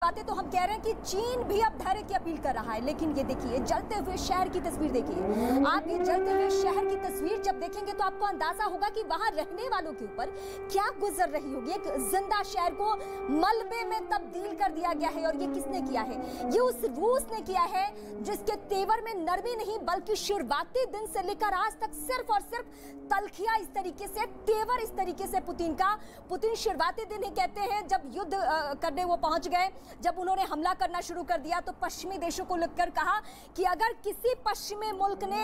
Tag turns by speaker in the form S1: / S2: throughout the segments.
S1: बातें तो हम कह रहे हैं कि चीन भी अब धैर्य की अपील कर रहा है, लेकिन ये देखिए जलते हुए शहर की तस्वीर देखिए। आप ये जलते हुए शहर की तस्वीर जब देखेंगे तो आपको अंदाजा होगा कि वहां रहने वालों के ऊपर क्या गुजर रही होगी। एक जिंदा शहर को मलबे में तब्दील कर दिया गया है, और ये किसने किया है? ये उस रूस ने किया है जिसके तेवर में नरमी नहीं बल्कि शुरुआती दिन से लेकर आज तक सिर्फ और सिर्फ तलखियां इस तरीके से, तेवर इस तरीके से पुतिन का। पुतिन शुरुआती दिन ही कहते हैं जब युद्ध करने वो पहुंच गए, जब उन्होंने हमला करना शुरू कर दिया तो पश्चिमी देशों को लिखकर कहा कि अगर किसी पश्चिमी मुल्क ने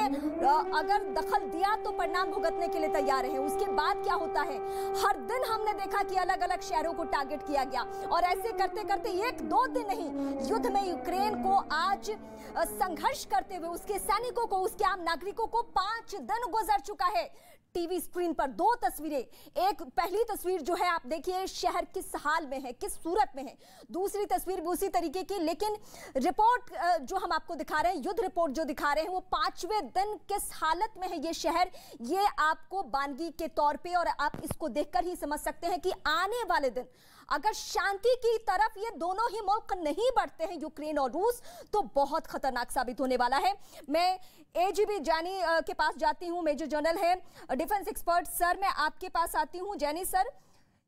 S1: अगर दखल दिया तो परिणाम भुगतने के लिए तैयार है। उसके बाद क्या होता है, हर दिन हमने देखा कि अलग अलग शहरों को टारगेट किया गया, और ऐसे करते करते एक दो दिन नहीं, युद्ध में यूक्रेन को आज संघर्ष करते हुए उसके सैनिकों को, उसके आम नागरिकों को 5 दिन गुजर चुका है। टीवी स्क्रीन पर 2 तस्वीरें, एक पहली तस्वीर जो है आप देखिए शहर किस हाल में है, किस सूरत में है, दूसरी तस्वीर भी उसी तरीके की, लेकिन रिपोर्ट जो हम आपको दिखा रहे हैं, युद्ध रिपोर्ट जो दिखा रहे हैं, वो 5वें दिन किस हालत में है ये शहर, ये आपको बानगी के तौर पे, और आप इसको देखकर ही समझ सकते हैं कि आने वाले दिन अगर शांति की तरफ ये दोनों ही मुल्क नहीं बढ़ते हैं, यूक्रेन और रूस, तो बहुत खतरनाक साबित होने वाला है। मैं एजीबी जैनी के पास जाती हूं, मेजर जनरल है, डिफेंस एक्सपर्ट सर, मैं आपके पास आती हूं। जैनी सर,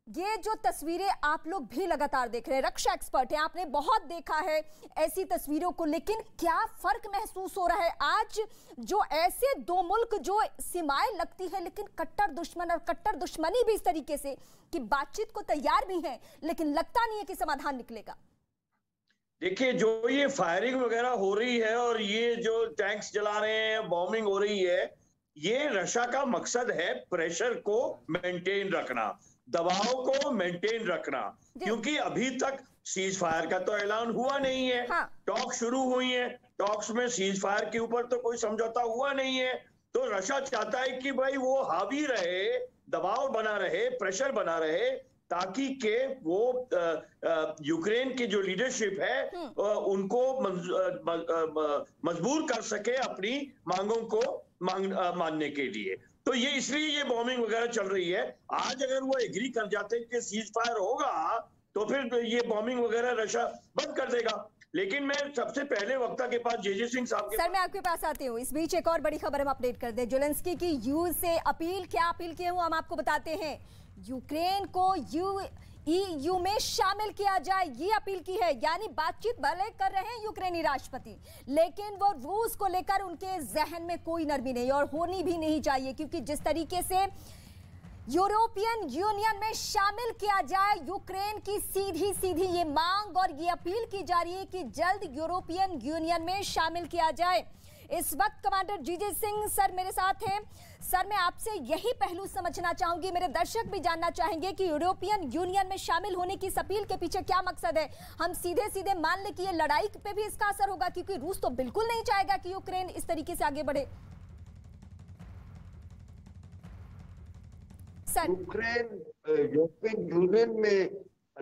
S1: ये जो तस्वीरें आप लोग भी लगातार देख रहे हैं, रक्षा एक्सपर्ट हैं, आपने बहुत देखा है ऐसी तस्वीरों को, लेकिन क्या फर्क महसूस हो रहा है आज जो ऐसे 2 मुल्क जो सीमाएं लगती है लेकिन कट्टर दुश्मन और कट्टर दुश्मनी भी इस तरीके से कि बातचीत को तैयार भी है, लेकिन लगता नहीं है कि समाधान निकलेगा?
S2: देखिए, जो ये फायरिंग वगैरह हो रही है और ये जो टैंक्स जला रहे हैं, बॉम्बिंग हो रही है, ये रशिया का मकसद है प्रेशर को मेंटेन रखना, दबाव को मेंटेन रखना, क्योंकि अभी तक सीज फायर का तो ऐलान हुआ नहीं है। हाँ। टॉक शुरू हुई है, टॉक्स में सीज फायर के ऊपर तो कोई समझौता हुआ नहीं है, तो रशिया चाहता है कि भाई वो हावी रहे, दबाव बना रहे, प्रेशर बना रहे, ताकि के वो यूक्रेन की जो लीडरशिप है उनको मजबूर कर सके अपनी मांगों को मानने के लिए। तो ये इसलिए ये बॉम्बिंग वगैरह चल रही है। आज अगर वो एग्री कर जाते कि सीज फायर होगा तो फिर ये बॉम्बिंग वगैरह रशिया बंद कर देगा। लेकिन मैं सबसे पहले वक्ता के पास जे सिंह साहब
S1: सर, मैं आपके पास आती हूँ। इस बीच एक और बड़ी खबर हम अपडेट कर दें। ज़ेलेंस्की की यूएस से अपील, क्या अपील किए हुए हम आपको बताते हैं। यूक्रेन को ईयू में शामिल किया जाए, ये अपील की है। यानी बातचीत भले कर रहे हैं यूक्रेनी राष्ट्रपति, लेकिन वो रूस को लेकर उनके जहन में कोई नरमी नहीं, और होनी भी नहीं चाहिए, क्योंकि जिस तरीके से यूरोपियन यूनियन में शामिल किया जाए यूक्रेन की सीधी सीधी ये मांग और ये अपील की जा रही है कि जल्द यूरोपियन यूनियन में शामिल किया जाए। इस वक्त कमांडर जीजे सिंह सर मेरे साथ हैं। सर, मैं आपसे यही पहलू समझना चाहूंगी, मेरे दर्शक भी जानना चाहेंगे कि यूरोपियन यूनियन में शामिल होने की इस अपील के पीछे क्या मकसद है। हम सीधे सीधे मान लें कि ये लड़ाई पे भी इसका असर होगा, क्योंकि रूस तो बिल्कुल नहीं चाहेगा कि यूक्रेन इस तरीके से आगे बढ़े।
S3: यूरोपियन यूनियन में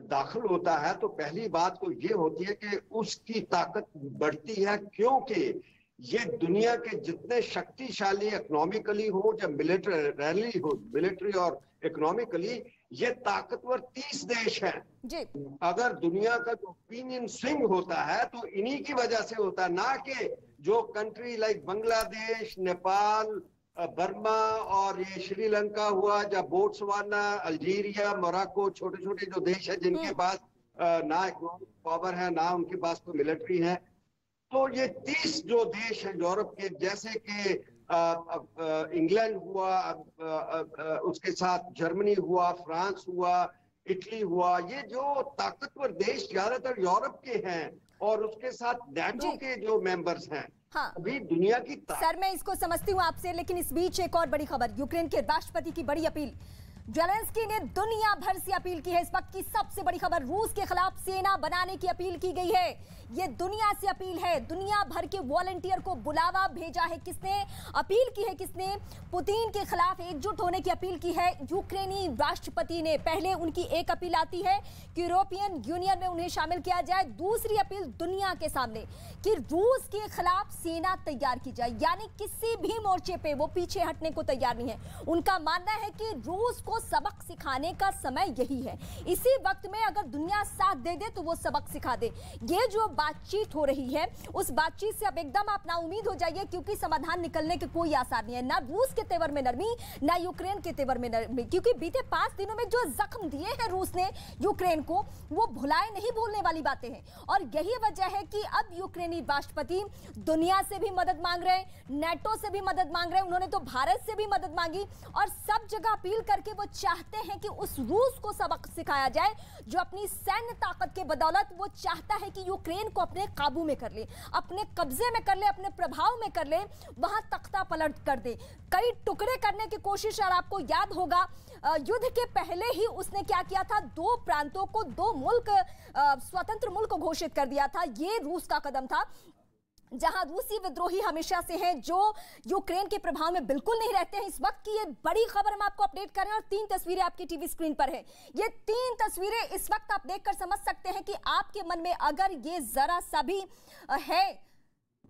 S3: दाखिल होता है तो पहली बात तो ये होती है कि उसकी ताकत बढ़ती है, क्योंकि ये दुनिया के जितने शक्तिशाली इकोनॉमिकली हो या मिलिट्री और इकोनॉमिकली, ये ताकतवर 30 देश हैं। अगर दुनिया का जो ओपिनियन स्विंग होता है तो इन्हीं की वजह से होता है, ना कि जो country like Bangladesh, Nepal, Burma और ये श्रीलंका हुआ, या बोट्सवाना, अल्जीरिया, मोरक्को, छोटे छोटे जो देश है जिनके पास ना इकोनॉमिक पावर है ना उनके पास कोई मिलिट्री है। तो ये 30 जो देश हैं यूरोप के, जैसे कि इंग्लैंड हुआ, उसके साथ जर्मनी हुआ, फ्रांस हुआ, इटली हुआ, ये जो ताकतवर देश ज्यादातर यूरोप के हैं और उसके साथ नाटो के जो मेंबर्स हैं। हाँ, अभी दुनिया की
S1: सर, मैं इसको समझती हूँ आपसे, लेकिन इस बीच एक और बड़ी खबर, यूक्रेन के राष्ट्रपति की बड़ी अपील। ज़ेलेंस्की ने दुनिया भर से अपील की है। इस वक्त की सबसे बड़ी खबर, रूस के खिलाफ सेना बनाने की अपील की गई है। ये दुनिया से अपील है। दुनिया भर के वॉलंटियर को बुलावा भेजा है किसने, अपील की है किसने, पुतिन के खिलाफ एकजुट होने की अपील की है यूक्रेनी राष्ट्रपति ने। पहले उनकी एक अपील आती है कि यूरोपियन यूनियन में उन्हें शामिल किया जाए, दूसरी अपील दुनिया के सामने कि रूस के खिलाफ सेना तैयार की जाए, यानी किसी भी मोर्चे पे वो पीछे हटने को तैयार नहीं है। उनका मानना है कि रूस को सबक सिखाने का समय यही है, इसी वक्त में अगर दुनिया साथ दे दे तो वो सबक सिखा दे। ये जो बातचीत हो रही है उस बातचीत से अब एकदम आप ना उम्मीद हो जाइए, क्योंकि समाधान निकलने के कोई आसार नहीं है, ना रूस के तेवर में नरमी ना यूक्रेन के तेवर में नरमी, क्योंकि बीते 5 दिनों में जो जख्म दिए हैं रूस ने यूक्रेन को वो भुलाए नहीं भूलने वाली बातें हैं। और यही वजह है कि अब यूक्रेनी राष्ट्रपति दुनिया से भी मदद मांग रहे हैं, नेटो से भी मदद मांग रहे हैं, उन्होंने तो भारत से भी मदद मांगी और सब जगह अपील करके वो चाहते हैं कि उस रूस को सबक सिखाया जाए जो अपनी सैन्य ताकत के बदौलत वो चाहता है कि यूक्रेन को अपने काबू में कर ले, अपने कब्जे में कर ले, अपने प्रभाव में कर ले, वहां तख्ता पलट कर दे, कई टुकड़े करने की कोशिश। और आपको याद होगा युद्ध के पहले ही उसने क्या किया था, 2 प्रांतों को 2 मुल्क स्वतंत्र मुल्क घोषित कर दिया था। ये रूस का कदम था, जहां रूसी विद्रोही हमेशा से हैं जो यूक्रेन के प्रभाव में बिल्कुल नहीं रहते हैं। इस वक्त की ये बड़ी खबर हम आपको अपडेट कर रहे हैं और 3 तस्वीरें आपकी टीवी स्क्रीन पर है। ये 3 तस्वीरें इस वक्त आप देखकर समझ सकते हैं कि आपके मन में अगर ये जरा सा भी है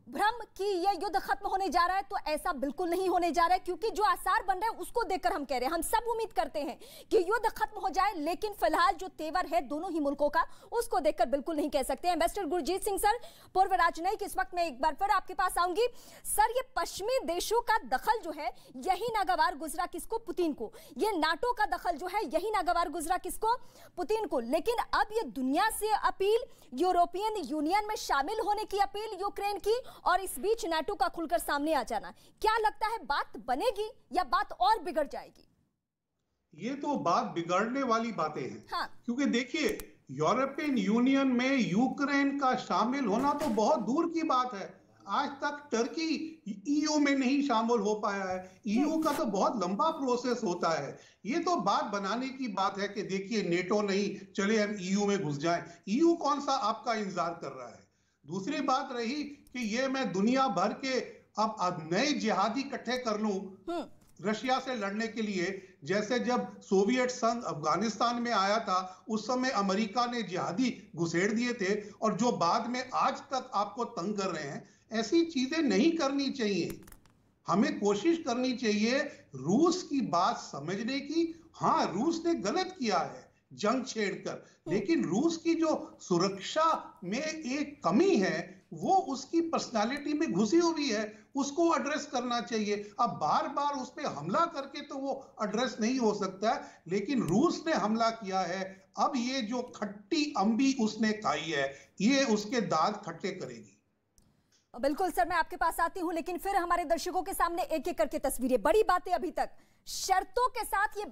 S1: भ्रम कि ये युद्ध खत्म होने जा रहा है, तो ऐसा बिल्कुल नहीं होने जा रहा है, क्योंकि जो आसार बन रहे हैं उसको देखकर हम कह रहे हैं, हम सब उम्मीद करते हैं कि युद्ध खत्म हो जाए, लेकिन फिलहाल जो तेवर है दोनों ही मुल्कों का उसको देखकर बिल्कुल नहीं कह सकते हैं। मिस्टर गुरजीत सिंह सर, पूर्व राजनयिक, इस वक्त मैं एक बार फिर आपके पास आऊंगी। सर, ये पश्चिमी देशों का दखल जो है यही नागवार गुजरा किसको, पुतिन को। ये नाटो का दखल जो है यही नागवार गुजरा किसको, पुतिन को। लेकिन अब ये दुनिया से अपील, यूरोपियन यूनियन में शामिल होने की अपील यूक्रेन की, और इस बीच नाटो का खुलकर सामने आ जाना, क्या लगता है बात बनेगी या बात और बिगड़ जाएगी?
S4: ये तो बात बिगड़ने वाली बातें हैं।
S1: हाँ।
S4: क्योंकि देखिए, यूरोपियन यूनियन में यूक्रेन का शामिल होना तो बहुत दूर की बात है। आज तक टर्की ईयू में नहीं शामिल हो पाया है। ईयू का तो बहुत लंबा प्रोसेस होता है। ये तो बात बनाने की बात है कि देखिए नेटो नहीं, चले हम ईयू में घुस जाएं। ईयू कौन सा आपका इंतजार कर रहा है? दूसरी बात रही कि ये मैं दुनिया भर के अब नए जिहादी इकट्ठे कर लूं रशिया से लड़ने के लिए। जैसे जब सोवियत संघ अफगानिस्तान में आया था उस समय अमेरिका ने जिहादी घुसेड़ दिए थे, और जो बाद में आज तक आपको तंग कर रहे हैं, ऐसी चीजें नहीं करनी चाहिए। हमें कोशिश करनी चाहिए रूस की बात समझने की। हाँ, रूस ने गलत किया है जंग छेड़कर, लेकिन रूस की जो सुरक्षा में एक कमी है वो उसकी पर्सनालिटी में घुसी हुई है, उसको एड्रेस करना चाहिए। अब बार बार उस पर हमला करके तो वो एड्रेस नहीं हो सकता है, लेकिन रूस ने हमला किया है। अब ये जो खट्टी अम्बी उसने खाई है, ये उसके दांत खट्टे करेगी।
S1: बिल्कुल सर, मैं आपके पास आती हूं, लेकिन फिर हमारे दर्शकों के सामने एक एक करके तस्वीरें, बड़ी बातें अभी तक, शर्तों के साथ ये